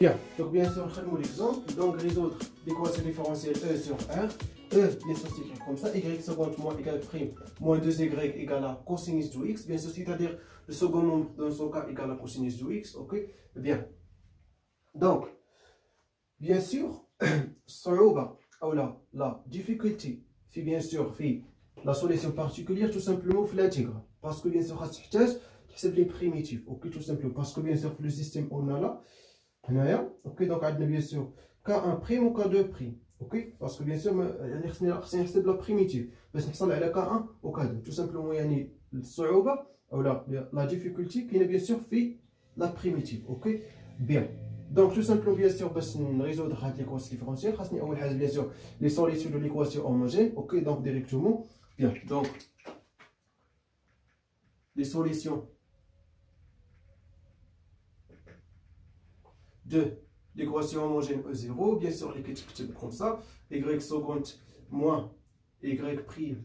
Bien, donc bien sûr, prenons l'exemple. Donc résoudre l'équation différentielle E sur R. E, bien sûr, c'est écrit comme ça. Y seconde moins y prime moins 2y égale à cosinus de x. Bien sûr, c'est-à-dire le second nombre dans ce cas égale à cosinus de x. Ok, bien. Donc, bien sûr, la difficulté, fait bien sûr, fait la solution particulière, tout simplement, fait l'intégrale. Parce que bien sûr, c'est les primitifs. Ok, tout simplement. Parce que bien sûr, le système, on a là. Ok, donc on a bien sûr K1' ou K2'. Ok, parce que bien sûr, c'est la primitive. Mais c'est la K1 ou K2. Tout simplement, la difficulté qui est bien sûr fait la primitive. Ok, bien. Donc, tout simplement, bien sûr, pour résoudre l'équation différentielle, on a bien sûr les solutions de l'équation homogène. Ok, donc directement. Bien, donc, les solutions de l'équation homogène E0, bien sûr, les écrits comme ça, y seconde moins y prime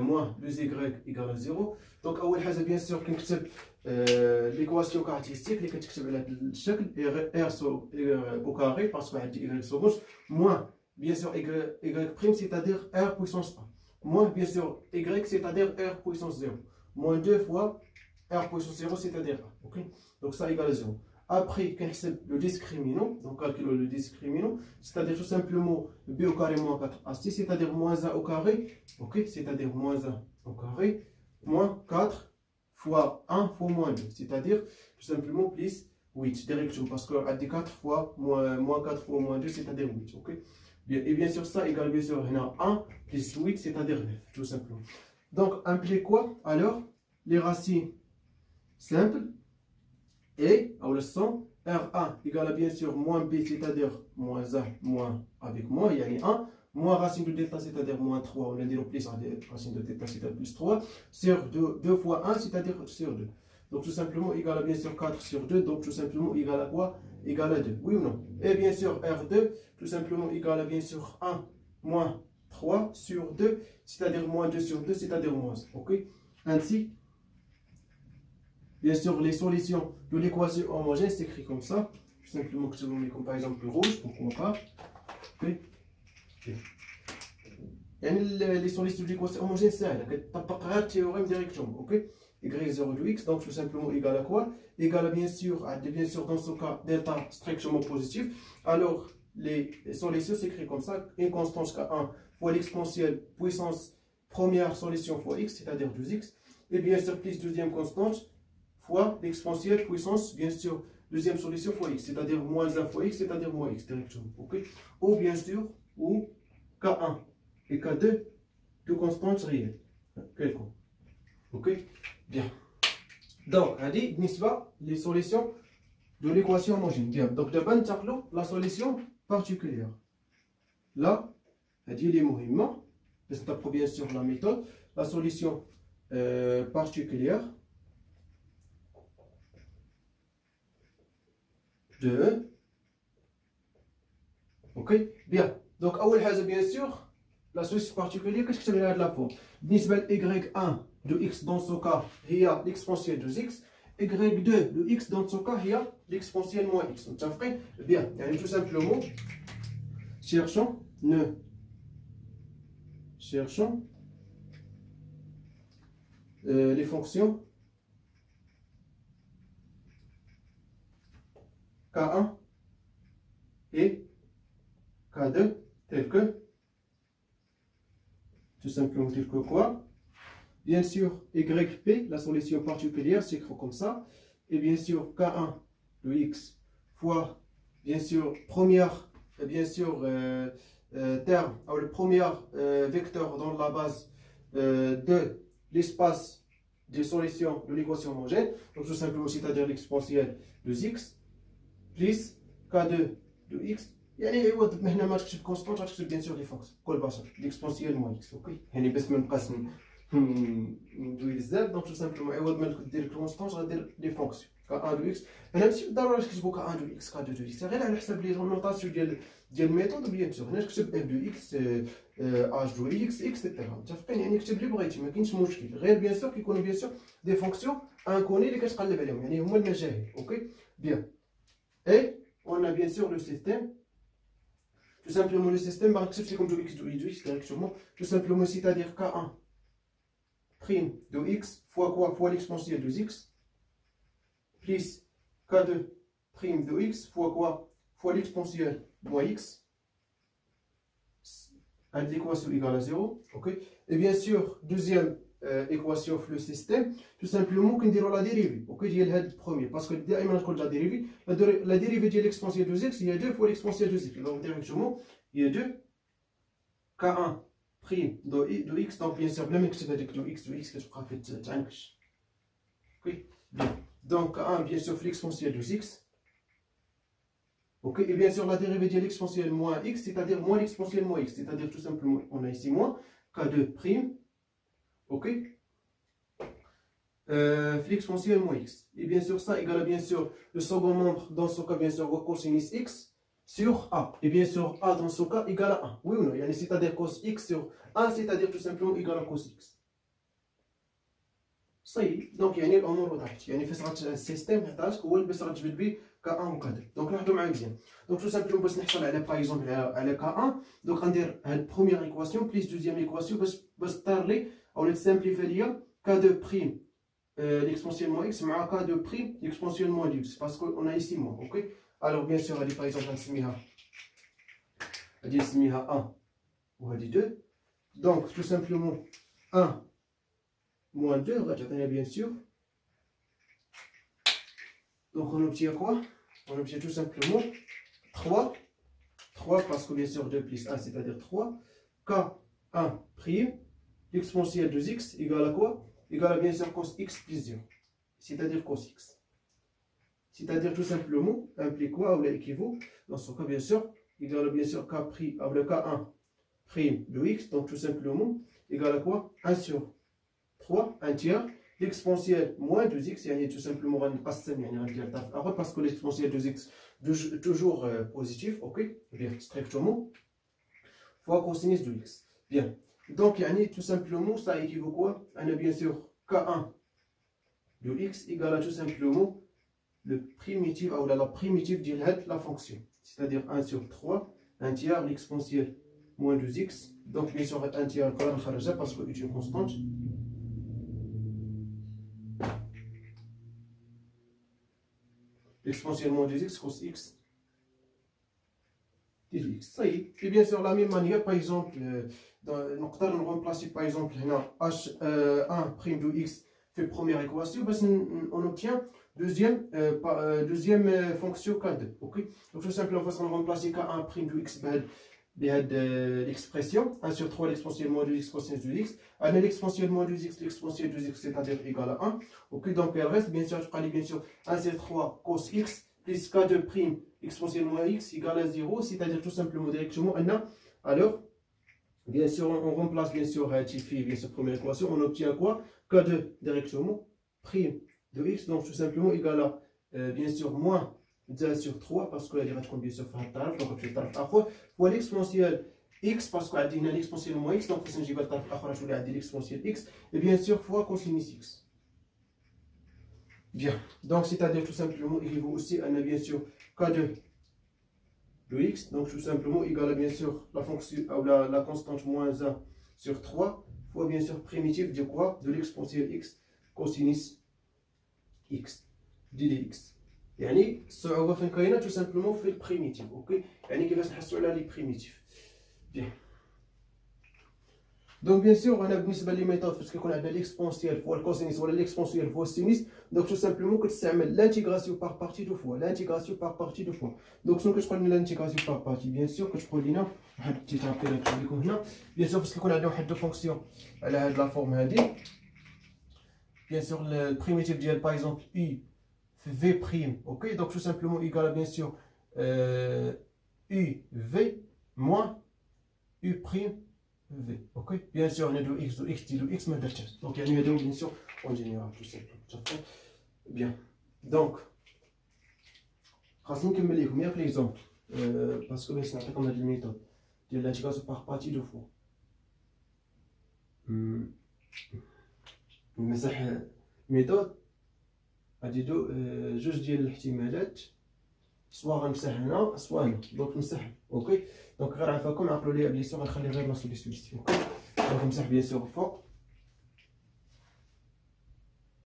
moins 2y égale à 0. Donc, bien sûr, l'équation caractéristique, les R au carré, parce qu'on a dit y seconde, moins, bien sûr, y prime, c'est-à-dire R puissance 1. Moins, bien sûr, y, c'est-à-dire R puissance 0. Moins 2 fois R puissance 0, c'est-à-dire 1. Okay? Donc, ça égale à 0. Après, le discriminant, donc calculons le discriminant, c'est-à-dire tout simplement b au carré moins 4ac, c'est-à-dire moins 1 au carré, ok, c'est-à-dire moins 1 au carré, moins 4 fois 1 fois moins 2, c'est-à-dire tout simplement plus 8, directement, parce qu'on a dit 4 fois moins 4 fois moins 2, c'est-à-dire 8, ok. Bien, et bien sûr, ça égale bien sûr 1 plus 8, c'est-à-dire 9, tout simplement. Donc, implique quoi? Alors, les racines simples. Et, à leçon, R1 égale à bien sûr moins B, c'est-à-dire moins 1, moins avec moins, il y a 1, moins racine de delta, c'est-à-dire moins 3, on va dire plus racine de delta, c'est-à-dire plus 3, sur 2 fois 1, c'est-à-dire sur 2. Donc tout simplement, égal à bien sûr 4 sur 2, donc tout simplement égal à quoi? Égal à 2, oui ou non? Et bien sûr, R2, tout simplement égal à bien sûr 1 moins 3 sur 2, c'est-à-dire moins 2 sur 2, c'est-à-dire moins 1, ok? Ainsi, bien sûr, les solutions de l'équation homogène s'écrit comme ça. Tout simplement, que je vous mets comme par exemple le rouge, pourquoi pas. Okay. Les solutions de l'équation homogène, c'est ça. Tu as le théorème directement. Okay. Y0 de x, donc tout simplement égal à quoi? Égal à bien sûr dans ce cas, delta strictement positif. Alors, les solutions s'écrivent comme ça. Une constante K1 fois l'exponentielle puissance première solution fois x, c'est-à-dire 2x. Et bien sûr, plus deuxième constante fois l'exponentielle puissance, bien sûr, deuxième solution fois x, c'est-à-dire moins 1 fois x, c'est-à-dire moins x directement. Okay? Ou bien sûr, ou K1 et K2, deux constantes réelles. Quelconque. Ok? Bien. Donc, on dit, les solutions de l'équation homogène. Bien. Donc, d'abord, la solution particulière. Là, on dit les mouvements. C'est bien sûr la méthode. La solution particulière. De ok, bien. Donc, bien sûr, la solution particulière, qu'est-ce que ça veut dire de la forme? y1 de x dans ce cas, il y a l'exponentielle de x. y2 de x dans ce cas, il y a l'exponentielle moins x. Donc, ça ferait bien. Tout simplement, cherchons les fonctions K1 et K2 tel que, tout simplement tel que quoi? Bien sûr, YP, la solution particulière, s'écrit comme ça. Et bien sûr, K1 de x fois, bien sûr, première, bien sûr, terme, le premier vecteur dans la base de l'espace des solutions de l'équation homogène. Donc tout simplement, c'est-à-dire l'exponentielle de x plus K2 de x. يعني عوض هنا ما تكتب كونستانت غتكتب بيان سور لي فونكس بكل بساطه ليكسبونسيال موان اكس اوكي يعني باش ما نبقاش ندوي بزاف دونك تو سامبلومون عوض ما دير كونستانت غدير لي فونكسيون كا 1 دو اكس انا ماشي بالضروره تكتبوا كا 1 دو اكس كا 2 دو اكس غير على حساب لي نوطاسيون ديال الميثود بيان سور هنا تكتب اف دو اكس اش دو اكس اكسيتيرا متفقين يعني كتب اللي بغيتي ما كاينش مشكل غير بيان سور كيكونوا بيان سور دي فونكسيون انكوني اللي كتقلب عليهم يعني هما المجاهيل اوكي بيان اي on a bien sûr le système. Tout simplement, le système, c'est comme de x de x directement. Tout simplement, c'est-à-dire k1 prime de x fois quoi? Fois l'exponentielle de x plus k2 prime de x fois quoi? Fois l'exponentielle moins x. L'équation égale à 0. Okay. Et bien sûr, deuxième équation في le système, tout simplement, qu'on dira la dérivée. Okay. Il y a le premier. Parce que dès que la dérivée, la dérivée de l'exponentielle de x, il y a 2 fois l'exponentielle de x. Donc, directement, il y a 2 k1 prime de x. Donc, bien sûr, même que c'est avec de x que je ferai fait okay. Bien. Donc, k1, bien sûr, l'exponentielle de x. Ok, et bien sûr la dérivée de l'exponentielle moins x, c'est-à-dire moins l'exponentielle moins x, c'est-à-dire tout simplement, on a ici moins k2 prime, ok, l'exponentielle moins x. Et bien sûr ça égale bien sûr le second membre, dans ce cas bien sûr cosinus x sur a. Et bien sûr a dans ce cas égale à 1. Oui ou non, c'est-à-dire cos x sur 1, c'est-à-dire tout simplement égal à cos x. صحيح دونك يعني الامور وضحت يعني فاش غتشغل السيستيم حيتاش هو اللي باش غتجبد به كا 1 و كا 2 دونك لاحظوا معايا مزيان دونك تو سامبلوم باش نحصل على باغ اكزومبل على كا 1 دونك غندير هاد بروميير ايكواسيون بليس دوزيام ايكواسيون باش طار لي او تسامبليفي ليا كا 2 بريم ليكسبونسيال موان اكس مع كا 2 بريم ليكسبونسيال موان اكس باسكو اون ايسي موان اوكي الوغ بيان سور هادي باغ اكزومبل غنسميها غادي نسميها 1 وهادي 2 دونك تو سامبلومون 1 moins 2, bien sûr. Donc on obtient quoi? On obtient tout simplement 3 parce que bien sûr 2 plus 1 c'est-à-dire 3. K1 prime, l'exponentielle de x égale à quoi? Égale à bien sûr cos x plus 0. C'est-à-dire cos x. C'est-à-dire tout simplement, implique quoi? Ou l'équivaut, dans ce cas bien sûr, égale à bien sûr K1 prime de x, donc tout simplement, égale à quoi? 1 sur 3, 1 tiers, l'exponentielle moins 2x, يعني tout simplement غنقسم يعني غندير طرف اخر parce que l'exponentielle 2x toujours positif, ok, bien strictement fois cosinus de x. Bien, donc يعني tout simplement ça équivaut quoi? On a bien sûr k1 de x égale à tout simplement le primitif ou la primitive de la fonction, c'est-à-dire 1 sur 3, 1 tiers l'exponentielle moins 2x, donc bien sûr 1 tiers parce que c'est une constante. L'exponentielle moins 2x cos x dx. Ça y est. Et bien sûr, de la même manière, par exemple, on remplace par exemple h1' de x fait première équation, on obtient deuxième fonction k2. Okay? Donc tout simplement, on va remplacer k1' de x l'expression 1 sur 3 l'exponentielle moins 2x cosinus de x. On a l'exponentielle moins 2x, l'exponentielle de x, c'est-à-dire égal à 1. Ok, donc elle reste, bien sûr, je prends bien sûr 1 sur 3 cos x plus k2 prime exponentielle moins x égale à 0, c'est-à-dire tout simplement directement on a. Alors, bien sûr, on remplace bien sûr bien sûr première équation, on obtient quoi? K2 directement prime de x, donc tout simplement égal à bien sûr moins 2 sur 3 parce que la dérivée bien sûr fait un tarif, donc fait tarif après fois l'exponentielle x parce qu'on a dit l'exponentielle moins x, donc faut نجيب الطرف الاخر شو اللي عندي l'exponentielle x et bien sûr fois cosinus x. Bien, donc c'est-à-dire tout simplement il faut aussi on a bien sûr k2 de x, donc tout simplement égal à bien sûr la fonction ou la constante moins 1 sur 3 fois bien sûr primitive de quoi? De l'exponentielle x cosinus x dx. يعني الصعوبة فين كاينة tout simplement في البريميتيف. اوكي يعني كيفاش نحصلوا على لي بريميتيف. بيان دونك بيان سور انا بالنسبه لي ميثود فاش كيكون عندنا ليكسبونسيال فوا الكوسينيس ولا ليكسبونسيال فوا السينيس دونك تو سامبلومون كتستعمل لانتيغراسيون باغ بارتي دو فوا لانتيغراسيون باغ بارتي دو فوا دونك شنو كتقول لنا لانتيغراسيون باغ بارتي بيان سور كتقول لنا واحد البتيت هكا نكتب لكم هنا بيان سور فاش كيكون عندنا واحد دو فونكسيون على هاد لا فورم هادي بيان سور البريميتيف ديال باغ اكزومبل اي في prime, ok, donc tout simplement égal à bien sûr UV moins U prime V, ok, bien sûr on a de x dit de x mais de x, donc il y a de bien sûr en général tout simplement, bien, donc خاصني نكمل لكم ياك ليزومبل باسكو باش نعطيكم هاد الميثود ديال الانتيغراسيون باغ بارتي دو فوا نمسح ميثود غادي جوج ديال الاحتمالات سوا غنمسح هنا سوا هنا، دونك نمسح. اوكي دونك غير عفاكم عقلوا لي بلي سو غنخلي غير لا سوليسيون. اوكي دونك نمسح بيان سور الفوق